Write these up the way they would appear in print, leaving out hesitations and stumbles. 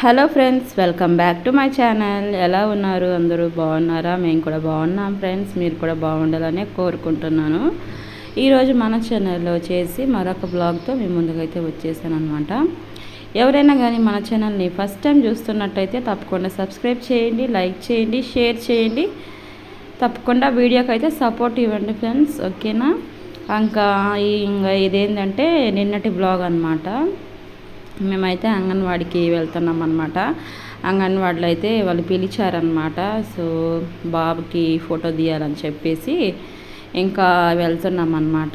Hello friends, welcome back to my channel. ఎలా ఉన్నారు? అందరూ బాగున్నారా? మేము కూడా బాగున్నాం ఫ్రెండ్స్. మీరు కూడా బాగుండాలని కోరుకుంటున్నాను. ఈరోజు మన ఛానల్లో వచ్చేసి మరొక బ్లాగ్తో మీ ముందుకైతే వచ్చేసాను అనమాట. ఎవరైనా కానీ మన ఛానల్ని ఫస్ట్ టైం చూస్తున్నట్టయితే తప్పకుండా సబ్స్క్రైబ్ చేయండి, లైక్ చేయండి, షేర్ చేయండి. తప్పకుండా వీడియోకి అయితే సపోర్ట్ ఇవ్వండి ఫ్రెండ్స్, ఓకేనా? ఇంకా ఇదేంటంటే నిన్నటి బ్లాగ్ అనమాట. మేమైతే అంగన్వాడికి వెళ్తున్నాం అనమాట. అంగన్వాడిలో అయితే వాళ్ళు పిలిచారనమాట. సో బాబుకి ఫోటో తీయాలని చెప్పేసి ఇంకా వెళ్తున్నాం అనమాట.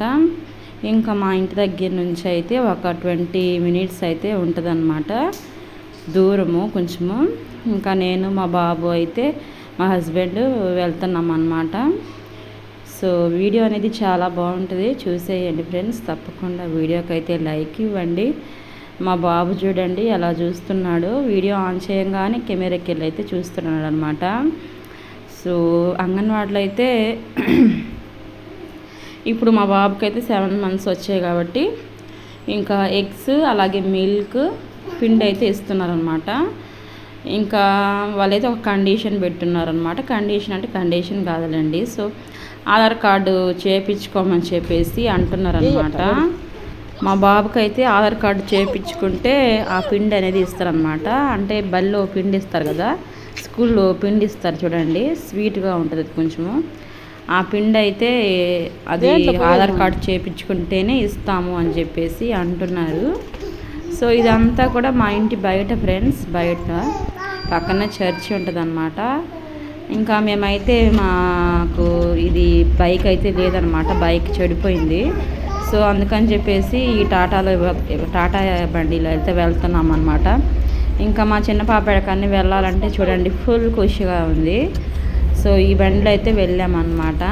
ఇంకా మా ఇంటి దగ్గర నుంచి అయితే ఒక 20 మినిట్స్ అయితే ఉంటుందన్నమాట, దూరము కొంచెము. ఇంకా నేను మా బాబు అయితే మా హస్బెండ్ వెళ్తున్నాం అనమాట. సో వీడియో అనేది చాలా బాగుంటుంది, చూసేయండి ఫ్రెండ్స్. తప్పకుండా వీడియోకి అయితే లైక్ ఇవ్వండి. మా బాబు చూడండి ఎలా చూస్తున్నాడు, వీడియో ఆన్ చేయగానే కెమెరాకి వెళ్ళి అయితే చూస్తున్నాడు అనమాట. సో అంగన్వాడీలో అయితే ఇప్పుడు మా బాబుకి అయితే 7 months వచ్చాయి కాబట్టి ఇంకా ఎగ్స్ అలాగే మిల్క్ పిండి అయితే ఇస్తున్నారనమాట. ఇంకా వాళ్ళైతే ఒక కండిషన్ పెట్టున్నారనమాట. కండిషన్ అంటే కండిషన్ కాదులేండి. సో ఆధార్ కార్డు చేయించుకోమని చెప్పేసి అంటున్నారనమాట. మా బాబుకి అయితే ఆధార్ కార్డు చేయించుకుంటే ఆ పిండి అనేది ఇస్తారనమాట. అంటే బల్లో పిండి ఇస్తారు కదా, స్కూల్లో పిండి ఇస్తారు చూడండి, స్వీట్గా ఉంటుంది కొంచెము. ఆ పిండి అయితే అది ఆధార్ కార్డు చేయించుకుంటేనే ఇస్తాము అని చెప్పేసి అంటున్నారు. సో ఇదంతా కూడా మా ఇంటి బయట ఫ్రెండ్స్, బయట పక్కన చర్చి ఉంటుంది అనమాట. ఇంకా మేమైతే మాకు ఇది బైక్ అయితే లేదనమాట, బైక్ చెడిపోయింది. సో అందుకని చెప్పేసి ఈ టాటా బండిలో అయితే వెళ్తున్నాం అనమాట. ఇంకా మా చిన్న పాప ఎక్కడికన్నీ వెళ్ళాలంటే చూడండి ఫుల్ ఖుషిగా ఉంది. సో ఈ బండిలో అయితే వెళ్ళామన్నమాట.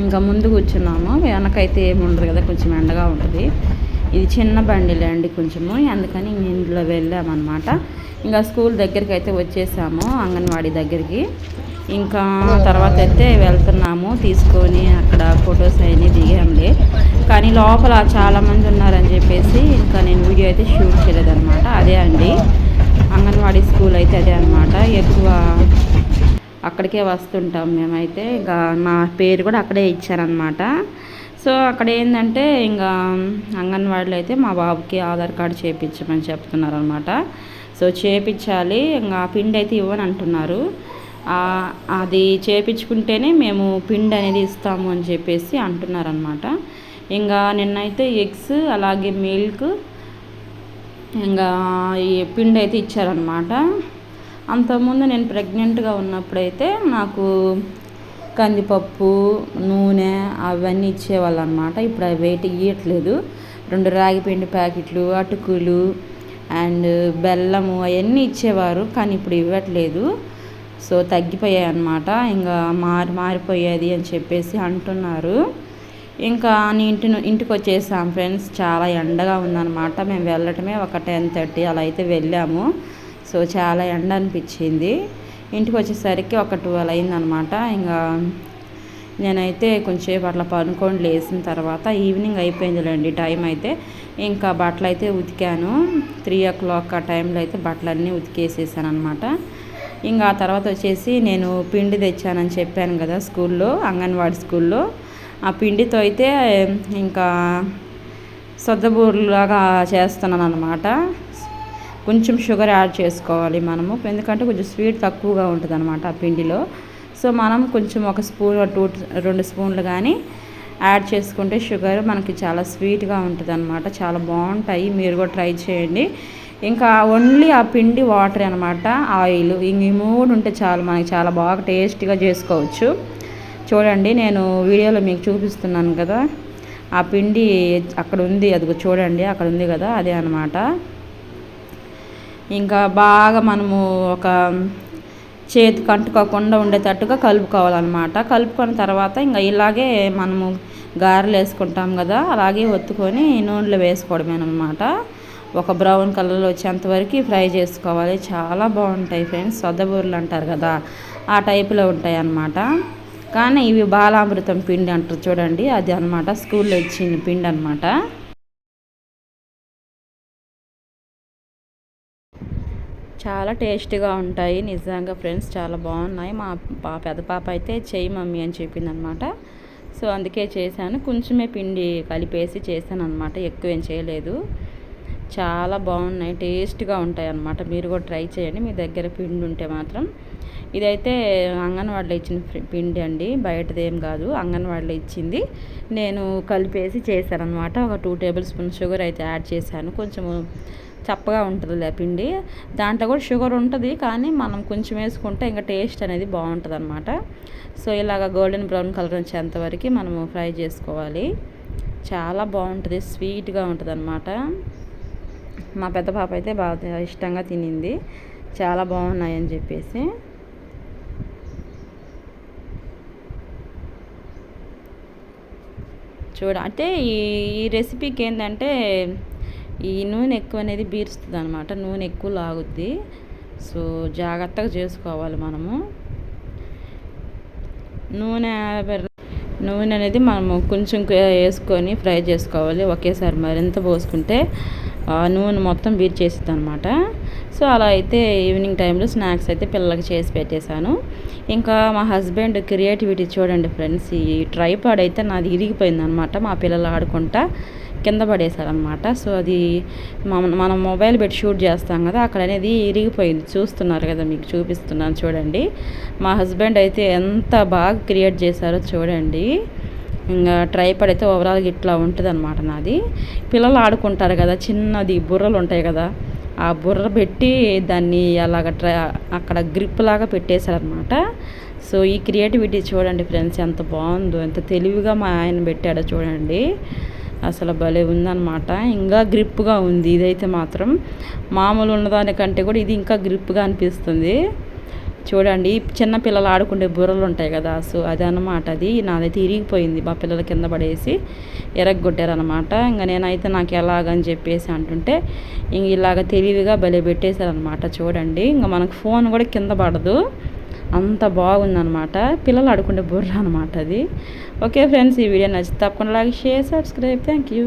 ఇంకా ముందు కూర్చున్నాము, వెనకైతే ఏముండదు కదా, కొంచెం ఎండగా ఉంటుంది. ఇది చిన్న బండిలే అండి కొంచెము, అందుకని ఇందులో వెళ్ళామన్నమాట. ఇంకా స్కూల్ దగ్గరికి అయితే వచ్చేసాము, అంగన్వాడీ దగ్గరికి. ఇంకా తర్వాత అయితే వెళ్తున్నాము తీసుకొని, అక్కడ ఫొటోస్ అవన్నీ దిగాంలే. కానీ లోపల చాలామంది ఉన్నారని చెప్పేసి ఇంకా నేను వీడియో అయితే షూట్ చేయలేదన్నమాట. అదే అండి అంగన్వాడీ స్కూల్ అయితే అదే అనమాట. ఎక్కువ అక్కడికే వస్తుంటాం మేమైతే. ఇంకా మా పేరు కూడా అక్కడే ఇచ్చారనమాట. సో అక్కడ ఏంటంటే ఇంకా అంగన్వాడీలో అయితే మా బాబుకి ఆధార్ కార్డు చేయించమని చెప్తున్నారు అనమాట. సో చేయించాలి, ఇంకా పిండి అయితే ఇవ్వని అంటున్నారు. అది చేయించుకుంటేనే మేము పిండి అనేది ఇస్తాము అని చెప్పేసి అంటున్నారనమాట. ఇంకా నిన్నైతే ఎగ్స్ అలాగే మిల్క్ ఇంకా ఈ పిండి అయితే ఇచ్చారనమాట. అంతకుముందు నేను ప్రెగ్నెంట్గా ఉన్నప్పుడైతే నాకు కందిపప్పు, నూనె అవన్నీ ఇచ్చేవాళ్ళు అనమాట. ఇప్పుడు అవి వెయిట్ ఇవ్వట్లేదు. 2 రాగి పిండి ప్యాకెట్లు, అటుకులు అండ్ బెల్లము అవన్నీ ఇచ్చేవారు, కానీ ఇప్పుడు ఇవ్వట్లేదు. సో తగ్గిపోయాయి అన్నమాట. ఇంకా మారిపోయేది అని చెప్పేసి అంటున్నారు. ఇంకా ఇంటికి వచ్చేసాం ఫ్రెండ్స్. చాలా ఎండగా ఉందన్నమాట. మేము వెళ్ళటమే ఒక 10:30 అలా అయితే వెళ్ళాము. సో చాలా ఎండ అనిపించింది. ఇంటికి వచ్చేసరికి ఒక 12 అయిందనమాట. ఇంకా నేనైతే కొంచెంసేపు అట్లా పనుకొని లేచిన తర్వాత ఈవినింగ్ అయిపోయిందిలేండి టైం అయితే. ఇంకా బట్టలు అయితే ఉతికాను. 3 o'clock ఆ టైంలో అయితే బట్టలన్నీ ఉతికేసేసాను అనమాట. ఇంకా ఆ తర్వాత వచ్చేసి నేను పిండి తెచ్చానని చెప్పాను కదా స్కూల్లో, అంగన్వాడీ స్కూల్లో. ఆ పిండితో అయితే ఇంకా సొద్దబూరలాగా చేస్తున్నాను అనమాట. కొంచెం షుగర్ యాడ్ చేసుకోవాలి మనము, ఎందుకంటే కొంచెం స్వీట్ తక్కువగా ఉంటుంది అనమాట ఆ పిండిలో. సో మనం కొంచెం 1 స్పూన్ 2 స్పూన్లు కానీ యాడ్ చేసుకుంటే షుగర్ మనకి చాలా స్వీట్గా ఉంటుంది అనమాట. చాలా బాగుంటాయి, మీరు కూడా ట్రై చేయండి. ఇంకా ఓన్లీ ఆ పిండి, వాటర్ అనమాట, ఆయిల్, ఇంక ఈ 3 ఉంటే చాలు, మనకి చాలా బాగా టేస్టీగా చేసుకోవచ్చు. చూడండి నేను వీడియోలో మీకు చూపిస్తున్నాను కదా, ఆ పిండి అక్కడ ఉంది, అది చూడండి అక్కడ ఉంది కదా, అదే అనమాట. ఇంకా బాగా మనము ఒక చేతికి అంటుకోకుండా ఉండేటట్టుగా కలుపుకోవాలన్నమాట. కలుపుకున్న తర్వాత ఇంకా ఇలాగే మనము గారెలు వేసుకుంటాం కదా, అలాగే ఒత్తుకొని నూనెలో వేసుకోవడమేనమాట. ఒక బ్రౌన్ కలర్లో వచ్చేంతవరకు ఫ్రై చేసుకోవాలి. చాలా బాగుంటాయి ఫ్రెండ్స్, సొద్దబూరలు అంటారు కదా ఆ టైపులో ఉంటాయి అన్నమాట. కానీ ఇవి బాలామృతం పిండి అంటారు చూడండి, అది అనమాట స్కూల్లో ఇచ్చిన పిండి అనమాట. చాలా టేస్ట్గా ఉంటాయి నిజంగా ఫ్రెండ్స్, చాలా బాగున్నాయి. మా పెద్ద పాప అయితే చెయ్యి మమ్మీ అని చెప్పిందనమాట. సో అందుకే చేశాను, కొంచెమే పిండి కలిపేసి చేశాను అనమాట, ఎక్కువ ఏం చేయలేదు. చాలా బాగున్నాయి, టేస్ట్గా ఉంటాయి అన్నమాట. మీరు కూడా ట్రై చేయండి మీ దగ్గర పిండి ఉంటే మాత్రం. ఇదైతే అంగన్వాడీలో ఇచ్చిన పిండి అండి, బయటదేం కాదు, అంగన్వాడీలో ఇచ్చింది. నేను కలిపేసి చేశాను అనమాట. ఒక 2 టేబుల్ స్పూన్ షుగర్ అయితే యాడ్ చేశాను. కొంచెము చప్పగా ఉంటుందిలే పిండి, దాంట్లో కూడా షుగర్ ఉంటుంది, కానీ మనం కొంచెం వేసుకుంటే ఇంకా టేస్ట్ అనేది బాగుంటుంది అనమాట. సో ఇలాగ గోల్డెన్ బ్రౌన్ కలర్ వచ్చేంతవరకు మనము ఫ్రై చేసుకోవాలి. చాలా బాగుంటుంది, స్వీట్గా ఉంటుంది అనమాట. మా పెద్ద పాప అయితే బాగా ఇష్టంగా తినింది, చాలా బాగున్నాయని చెప్పేసి. అంటే ఈ రెసిపీకి ఏంటంటే ఈ నూనె ఎక్కువ అనేది బీరుస్తుంది అనమాట, నూనె ఎక్కువ లాగుద్ది. సో జాగ్రత్తగా చేసుకోవాలి మనము. నూనె అనేది మనము కొంచెం వేసుకొని ఫ్రై చేసుకోవాలి, ఒకేసారి మరింత పోసుకుంటే నూనె మొత్తం బీర్చేస్తుంది అనమాట. సో అలా అయితే ఈవినింగ్ టైంలో స్నాక్స్ అయితే పిల్లలకి చేసి పెట్టేశాను. ఇంకా మా హస్బెండ్ క్రియేటివిటీ చూడండి ఫ్రెండ్స్, ఈ ట్రైపాడ్ అయితే నాది ఇరిగిపోయింది అనమాట, మా పిల్లలు ఆడుకుంటా కింద పడేశారనమాట. సో అది మనం మొబైల్ పెట్టి షూట్ చేస్తాం కదా, అక్కడ అనేది ఇరిగిపోయింది, చూస్తున్నారు కదా, మీకు చూపిస్తున్నాను చూడండి. మా హస్బెండ్ అయితే ఎంత బాగా క్రియేట్ చేశారో చూడండి. ఇంకా ట్రైపాడ్ అయితే ఓవరాల్గా ఇట్లా ఉంటుంది అనమాట నాది. పిల్లలు ఆడుకుంటారు కదా, చిన్నది బుర్రలు ఉంటాయి కదా, ఆ బుర్ర పెట్టి దాన్ని అలాగ అక్కడ గ్రిప్ లాగా పెట్టేశారనమాట. సో ఈ క్రియేటివిటీ చూడండి ఫ్రెండ్స్, ఎంత బాగుందో, ఎంత తెలివిగా మా ఆయన పెట్టాడో చూడండి, అసలు భలే ఉందన్నమాట. ఇంకా గ్రిప్గా ఉంది, ఇదైతే మాత్రం మామూలు ఉన్నదానికంటే కూడా ఇది ఇంకా గ్రిప్గా అనిపిస్తుంది చూడండి. చిన్న పిల్లలు ఆడుకుంటే బుర్రలు ఉంటాయి కదా, సో అది అన్నమాట. అది నాదైతే ఇరిగిపోయింది, మా పిల్లల కింద పడేసి ఎరగొట్టారనమాట. ఇంకా నేనైతే నాకు ఎలాగని చెప్పేసి అంటుంటే ఇంక ఇలాగ తెలివిగా భలే పెట్టేశారనమాట చూడండి. ఇంకా మనకు ఫోన్ కూడా కింద పడదు, అంత బాగుందనమాట. పిల్లలు ఆడుకుంటే బుర్ర అనమాట అది. ఓకే ఫ్రెండ్స్, ఈ వీడియో నచ్చితే తప్పకుండా like, share, subscribe. Thank you.